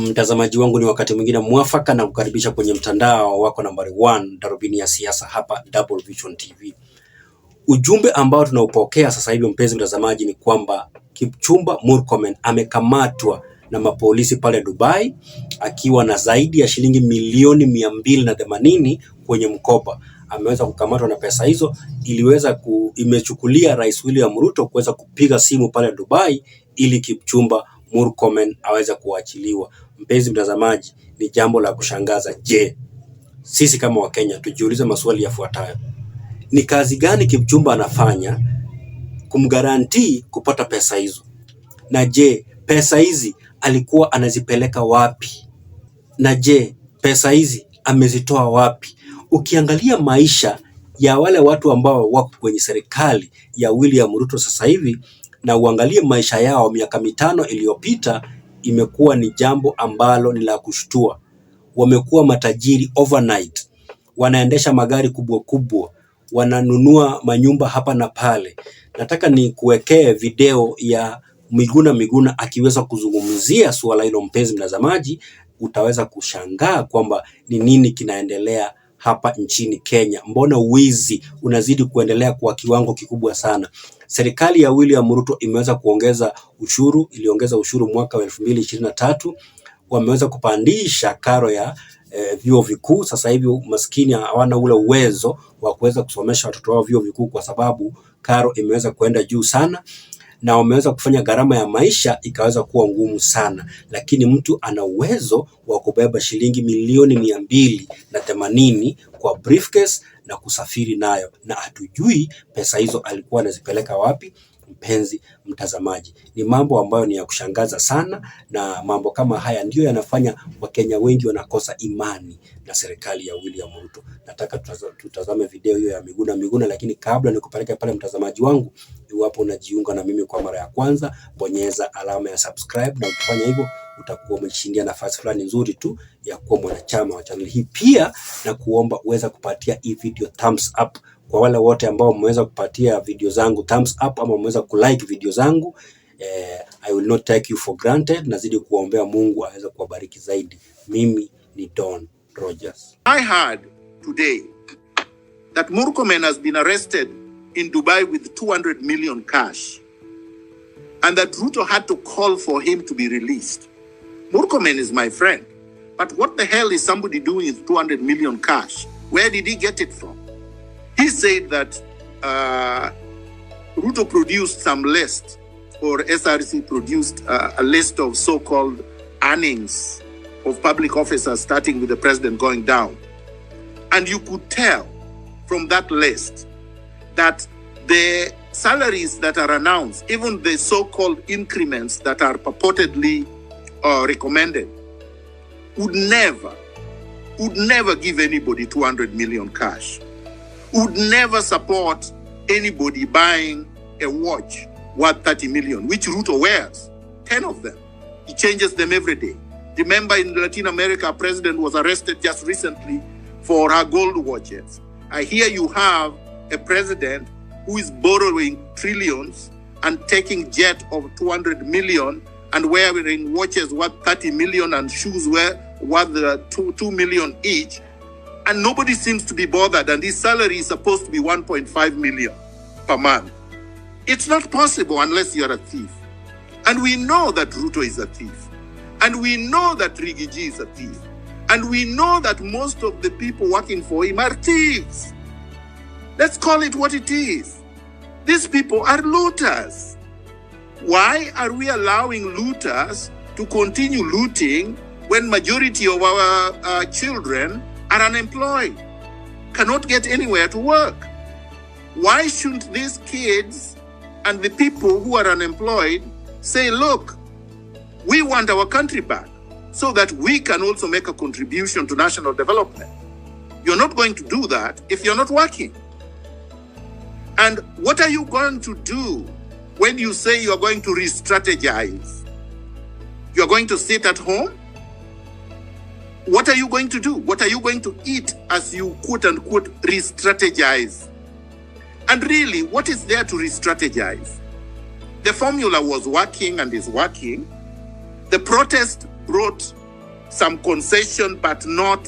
Mtazamaji wangu, ni wakati mwingine mwafaka na kukaribisha kwenye mtandao wako nambari 1 darubini ya siasa hapa Double Vision TV. Ujumbe ambao tunaupokea sasa hivi mpenzi mtazamaji ni kwamba Kipchumba Murkomen amekamatwa na mapolisi pale Dubai akiwa na zaidi ya shilingi milioni 280 kwenye mkoba. Ameweza kukamatwa na pesa hizo imechukulia Rais William Ruto kuweza kupiga simu pale Dubai ili Kipchumba Murkomen aweze kuachiliwa. Mpenzi mtazamaji, ni jambo la kushangaza. Je, sisi kama Wakenya tujiulize maswali yafuatayo. Ni kazi gani Kipchumba anafanya kumgarantii kupata pesa hizo? Na je, pesa hizi alikuwa anazipeleka wapi? Na je, pesa hizi amezitoa wapi? Ukiangalia maisha ya wale watu ambao wako kwenye serikali ya William Ruto sasa hivi na uangalie maisha yao miaka 5 iliyopita, imekuwa ni jambo ambalo ni la kushtua. Wamekuwa matajiri overnight. Wanaendesha magari kubwa kubwa, wananunua manyumba hapa na pale. Nataka ni kuwekee video ya Miguna akiweza kuzungumzia suala hilo. Mpenzi mtazamaji, utaweza kushangaa kwamba ni nini kinaendelea hapa nchini Kenya. Mbona uwizi unazidi kuendelea kwa kiwango kikubwa sana? Serikali ya William Ruto imeweza kuongeza ushuru, iliongeza ushuru mwaka wa 2023. Wameweza kupandisha karo ya vyuo vikuu. Sasa hivi maskini hawana ule uwezo wa kuweza kusomesha watoto wao vyuo vikuu kwa sababu karo imeweza kuenda juu sana, na wameweza kufanya gharama ya maisha ikaweza kuwa ngumu sana. Lakini mtu ana uwezo wa kubeba shilingi milioni 280 kwa briefcase na kusafiri nayo, na hatujui pesa hizo alikuwa anazipeleka wapi. Mpenzi mtazamaji, ni mambo ambayo ni ya kushangaza sana, na mambo kama haya ndio yanafanya Wakenya wengi wanakosa imani na serikali ya William Ruto. Nataka tutazame video hiyo ya Miguna, lakini kabla nikupeleke pale mtazamaji wangu, iwapo unajiunga na mimi kwa mara ya kwanza, bonyeza alama ya subscribe, na ukifanya hivyo utakuwa umeshindia nafasi fulani nzuri tu ya kuwa mwanachama wa channel hii. Pia na kuomba uweza kupatia hii video thumbs up. Kwa wale wote ambao mmeweza kupatia video zangu thumbs up ama mmeweza kulike video zangu, I will not take you for granted. Nazidi kuombea Mungu aweze kuwabariki zaidi. Mimi ni Don Rogers. I heard today that Murkomen has been arrested in Dubai with 200 million cash, and that Ruto had to call for him to be released. Murkomen is my friend, but what the hell is somebody doing with 200 million cash? Where did he get it from? He said that Ruto produced some list, or SRC produced a list of so-called earnings of public officers, starting with the president going down. And you could tell from that list that the salaries that are announced, even the so-called increments that are purportedly recommended, would never give anybody 200 million cash. Would never support anybody buying a watch worth 30 million, which Ruto wears, 10 of them. He changes them every day. Remember, in Latin America, a president was arrested just recently for her gold watches. I hear you have a president who is borrowing trillions and taking jet of 200 million and wearing watches worth 30 million and shoes worth 2 million each. And nobody seems to be bothered, and his salary is supposed to be 1.5 million per month. It's not possible unless you're a thief. And we know that Ruto is a thief. And we know that Rigiji is a thief. And we know that most of the people working for him are thieves. Let's call it what it is. These people are looters. Why are we allowing looters to continue looting when majority of our children are unemployed, cannot get anywhere to work? Why shouldn't these kids and the people who are unemployed say, look, we want our country back so that we can also make a contribution to national development? You're not going to do that if you're not working. And what are you going to do when you say you are going to re-strategize? You're going to sit at home? What are you going to do? What are you going to eat as you quote-unquote re-strategize? And really, what is there to re-strategize? The formula was working and is working. The protest brought some concession, but not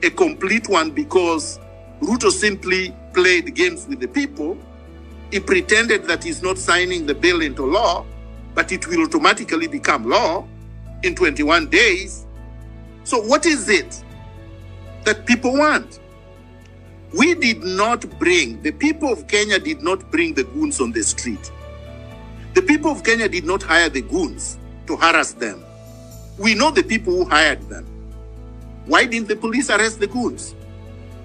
a complete one, because Ruto simply played games with the people. He pretended that he's not signing the bill into law, but it will automatically become law in 21 days. So what is it that people want? We did not bring, the people of Kenya did not bring the goons on the street. The people of Kenya did not hire the goons to harass them. We know the people who hired them. Why didn't the police arrest the goons?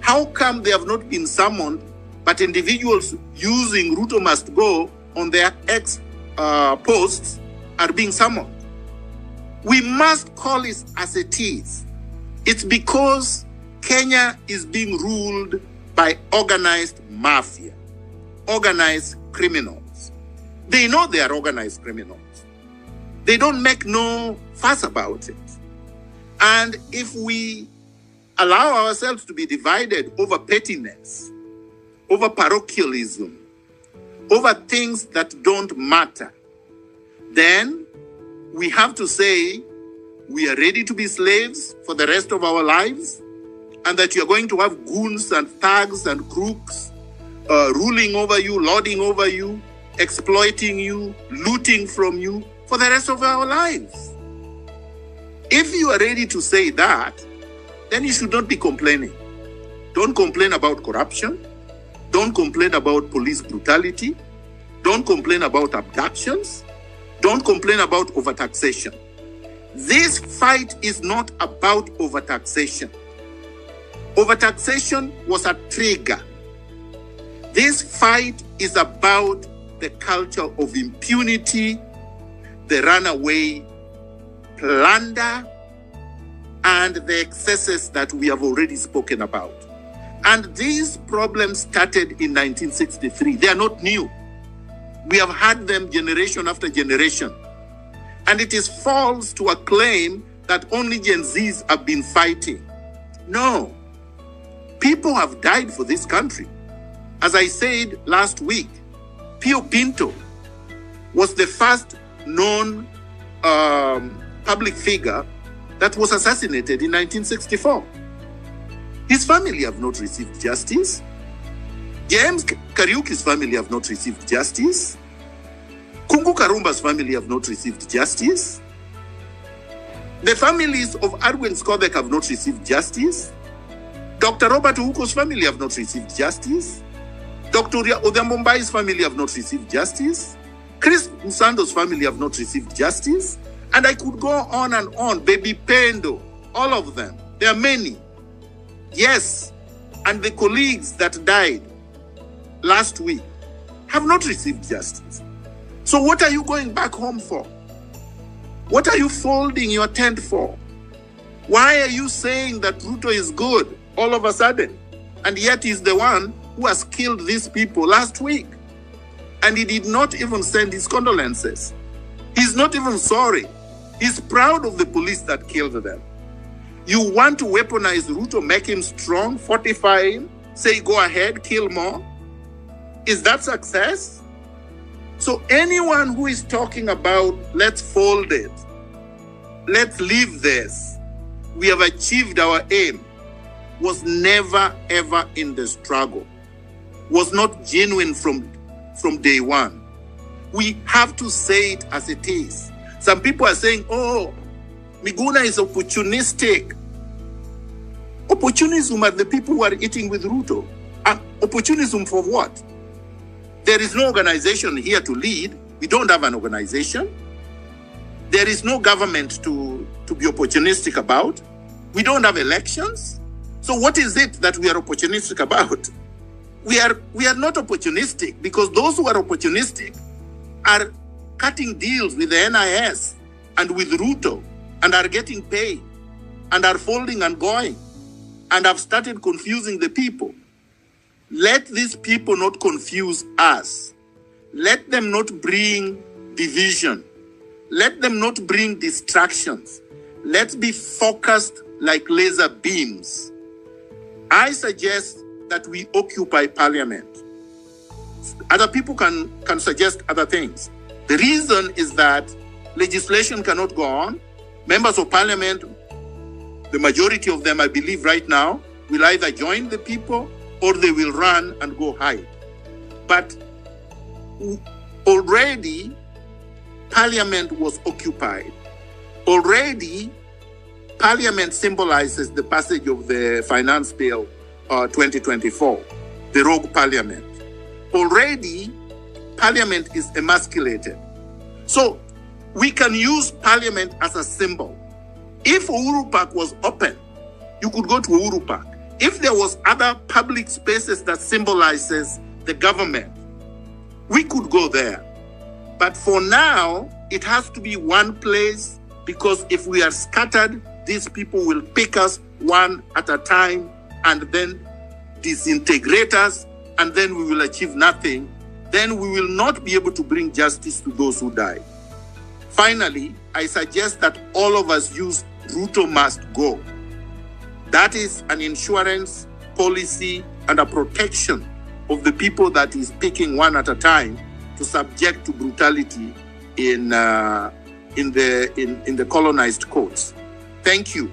How come they have not been summoned, but individuals using Ruto must go on their posts are being summoned? We must call it as it is. It's because Kenya is being ruled by organized mafia, organized criminals. They know they are organized criminals. They don't make no fuss about it. And if we allow ourselves to be divided over pettiness, over parochialism, over things that don't matter, then we have to say we are ready to be slaves for the rest of our lives, and that you're going to have goons and thugs and crooks ruling over you, lording over you, exploiting you, looting from you for the rest of our lives. If you are ready to say that, then you should not be complaining. Don't complain about corruption. Don't complain about police brutality. Don't complain about abductions. Don't complain about overtaxation. This fight is not about overtaxation. Overtaxation was a trigger. This fight is about the culture of impunity, the runaway plunder, and the excesses that we have already spoken about. And these problems started in 1963. They are not new. We have had them generation after generation. And it is false to acclaim that only Gen Zs have been fighting. No. People have died for this country. As I said last week, Pio Pinto was the first known public figure that was assassinated in 1964. His family have not received justice. James Kariuki's family have not received justice. Kungu Karumba's family have not received justice. The families of Arwen Skodek have not received justice. Dr. Robert Uko's family have not received justice. Dr. Odhiambo Mbai's family have not received justice. Chris Musando's family have not received justice. And I could go on and on. Baby Pendo, all of them. There are many. Yes, and the colleagues that died last week have not received justice. So what are you going back home for? What are you folding your tent for? Why are you saying that Ruto is good all of a sudden? And yet he's the one who has killed these people last week. And he did not even send his condolences. He's not even sorry. He's proud of the police that killed them. You want to weaponize Ruto, make him strong, fortify him, say go ahead, kill more? Is that success? So anyone who is talking about let's fold it, let's leave this, we have achieved our aim, was never ever in the struggle, was not genuine from day one. We have to say it as it is. Some people are saying, oh, Miguna is opportunistic. Opportunism are the people who are eating with Ruto. Opportunism for what? There is no organization here to lead. We don't have an organization. There is no government to be opportunistic about. We don't have elections. So what is it that we are opportunistic about? We are not opportunistic, because those who are opportunistic are cutting deals with the NIS and with Ruto and are getting paid and are folding and going and have started confusing the people. Let these people not confuse us. Let them not bring division. Let them not bring distractions. Let's be focused like laser beams. I suggest that we occupy parliament. Other people can suggest other things. The reason is that legislation cannot go on. Members of parliament The majority of them, I believe right now, will either join the people or they will run and go hide. But already, Parliament was occupied. Already, Parliament symbolizes the passage of the Finance Bill 2024, the rogue Parliament. Already, Parliament is emasculated. So, we can use Parliament as a symbol. If Uhuru Park was open, you could go to Uhuru Park. If there was other public spaces that symbolizes the government, we could go there. But for now, it has to be one place, because if we are scattered, these people will pick us one at a time and then disintegrate us, and then we will achieve nothing. Then we will not be able to bring justice to those who died. Finally, I suggest that all of us use Ruto must go. That is an insurance policy and a protection of the people that is picking one at a time to subject to brutality in the colonized courts. Thank you.